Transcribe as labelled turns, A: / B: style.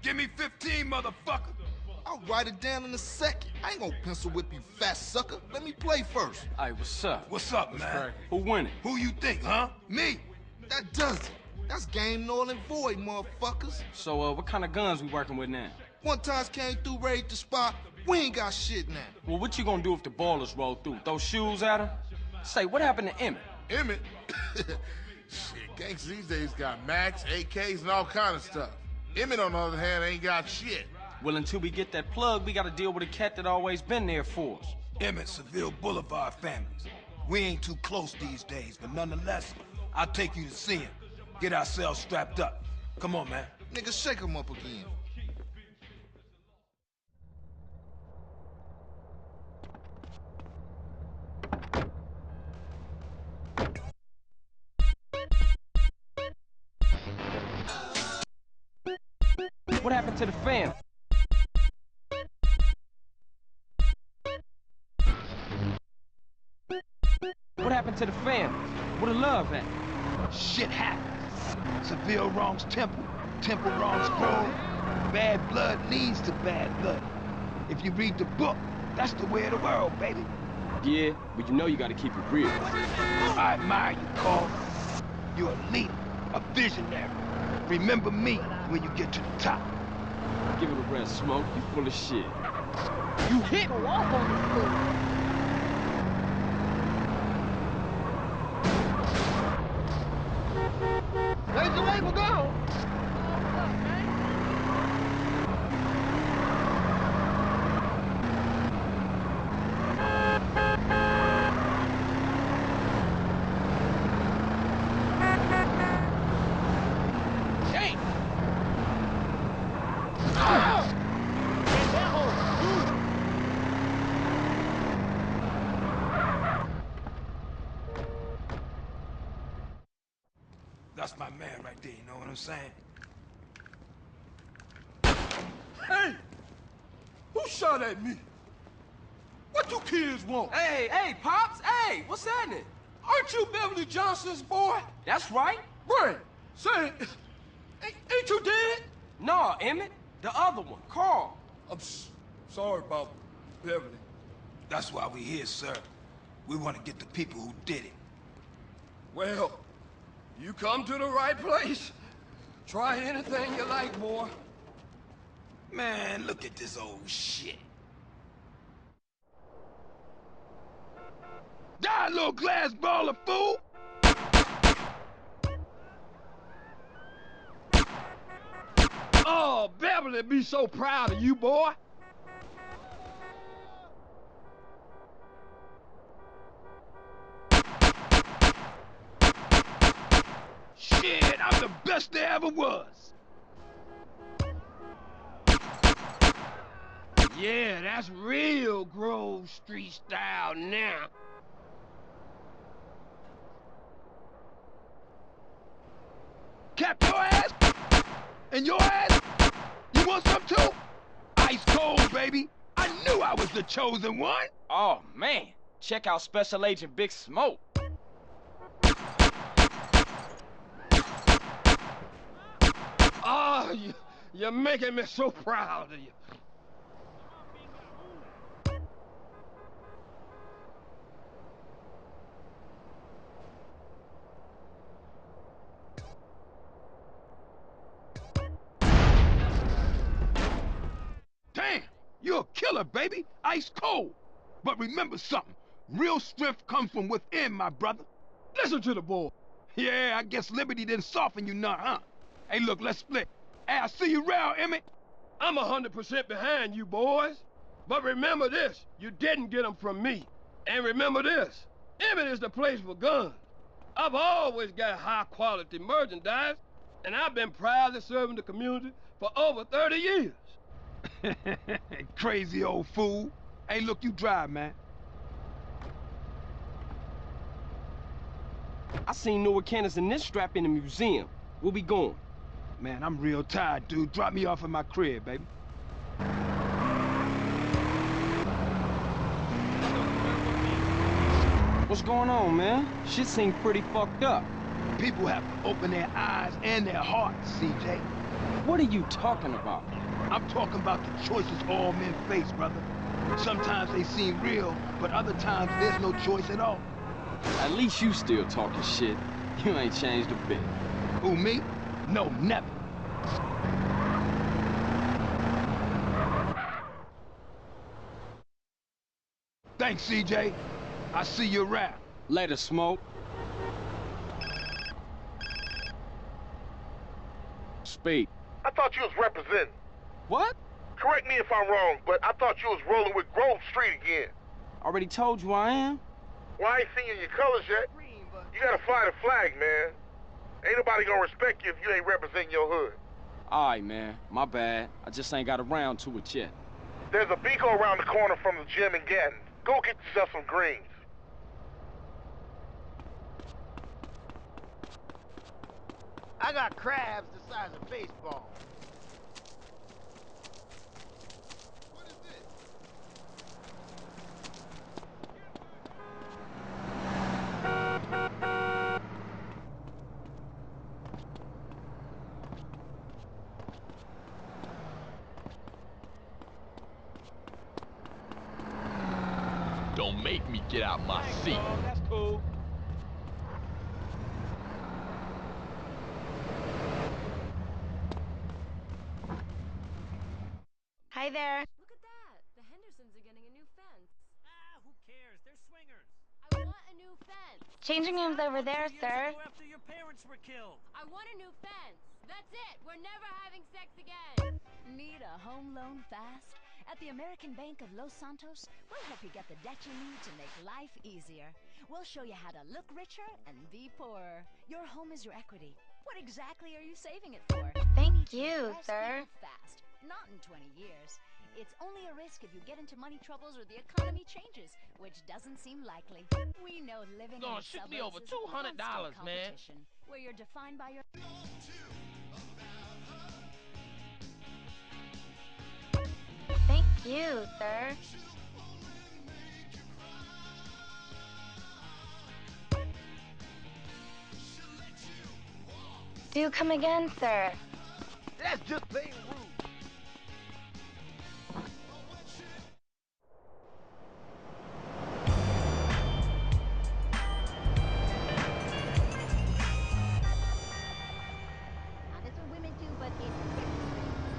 A: Give me 15, motherfucker.
B: I'll write it down in a second. I ain't gonna pencil whip you, fat sucker. Let me play first.
C: Hey, what's up?
A: What's up, man?
C: Who winning?
A: Who you think, huh? Me.
B: That does it. That's game null and void, motherfuckers.
C: So, what kind of guns we working with now?
B: One time came through, raided the spot. We ain't got shit now.
C: Well, what you gonna do if the ballers roll through? Throw shoes at them? Say, what happened to Emmett?
D: Emmett? Shit, gangsters these days got Macs, AKs, and all kind of stuff. Emmett, on the other hand, ain't got shit.
C: Well, until we get that plug, we gotta deal with a cat that always been there for us.
A: Emmett, Seville Boulevard families. We ain't too close these days, but nonetheless, I'll take you to see him. Get ourselves strapped up. Come on, man.
B: Nigga, shake him up again.
C: What happened to the fam? What happened to the fam? Where the love at?
A: Shit happens. Seville wrongs Temple. Temple wrongs Grove. Bad blood leads to bad blood. If you read the book, that's the way of the world, baby.
C: Yeah, but you know you gotta keep it real.
A: I admire you, Carl. You're a leader, a visionary. Remember me when you get to the top.
C: Give it a rest, Smoke. You full of shit.
A: You hit me.
E: Walk on this fool.
D: Where's the label go?
A: That's my man right there, you know what I'm saying?
D: Hey! Who shot at me? What you kids want?
C: Hey, Pops! Hey, what's happening?
D: Aren't you Beverly Johnson's boy?
C: That's right.
D: Brent, say, ain't you dead?
C: No, Emmett. The other one, Carl.
D: I'm sorry about Beverly.
A: That's why we here, sir. We want to get the people who did it.
D: Well, you come to the right place. Try anything you like, boy.
A: Man, look at this old shit. Die, little glass baller, fool!
D: Oh, Beverly be so proud of you, boy.
A: Shit, I'm the best there ever was.
D: Yeah, that's real Grove Street style now.
A: Cap your ass? And your ass? You want some too? Ice cold, baby. I knew I was the chosen one.
C: Oh, man. Check out Special Agent Big Smoke.
D: Oh, you're making me so proud of you.
A: Damn, you're a killer, baby. Ice cold. But remember something. Real strength comes from within, my brother.
D: Listen to the boy.
A: Yeah, I guess Liberty didn't soften you none, huh? Hey, look, let's split. Hey, I'll see you around, Emmett.
D: I'm 100% behind you, boys. But remember this, you didn't get them from me. And remember this, Emmett is the place for guns. I've always got high-quality merchandise, and I've been proudly serving the community for over 30 years.
A: Crazy old fool. Hey, look, you drive, man.
C: I seen newer cannons in this strap in the museum. Where we going?
A: Man, I'm real tired, dude. Drop me off at my crib, baby.
C: What's going on, man? Shit seems pretty fucked up.
A: People have to open their eyes and their hearts, CJ.
C: What are you talking about?
A: I'm talking about the choices all men face, brother. Sometimes they seem real, but other times there's no choice at all.
C: At least you still talking shit. You ain't changed a bit.
A: Who, me? No, never. Thanks, CJ. I see you around.
C: Later, Smoke. Speak.
E: I thought you was representing.
C: What?
E: Correct me if I'm wrong, but I thought you was rolling with Grove Street again.
C: Already told you I am.
E: Well, I ain't seen you in your colors yet. You gotta fly the flag, man. Ain't nobody gonna respect you if you ain't representing your hood.
C: Alright, man. My bad. I just ain't got around to it yet.
E: There's a Beaco around the corner from the gym in Gatton. Go get yourself some greens.
F: I got crabs the size of baseball.
B: What is this?
G: Don't make me get out my seat.
C: That's cool.
H: Hi there.
I: Look at that. The Hendersons are getting a new fence.
J: Ah, who cares? They're swingers.
I: I want a new fence.
H: Changing rooms over there,
J: 2 years
H: sir.
J: ago after your parents were killed.
I: I want a new fence. That's it. We're never having sex again.
K: Need a home loan fast? At the American Bank of Los Santos, we'll help you get the debt you need to make life easier. We'll show you how to look richer and be poorer. Your home is your equity. What exactly are you saving it for?
H: Thank
K: We need to
H: you,
K: invest
H: sir.
K: people fast, not in 20 years. It's only a risk if you get into money troubles or the economy changes, which doesn't seem likely. We know living in
J: Gonna
K: the
J: shoot me
K: suburbs
J: over
K: is a constant
J: $200, man.
K: competition, where you're defined by your...
H: Thank you, sir. Do come again, sir.
F: That's just plain rude.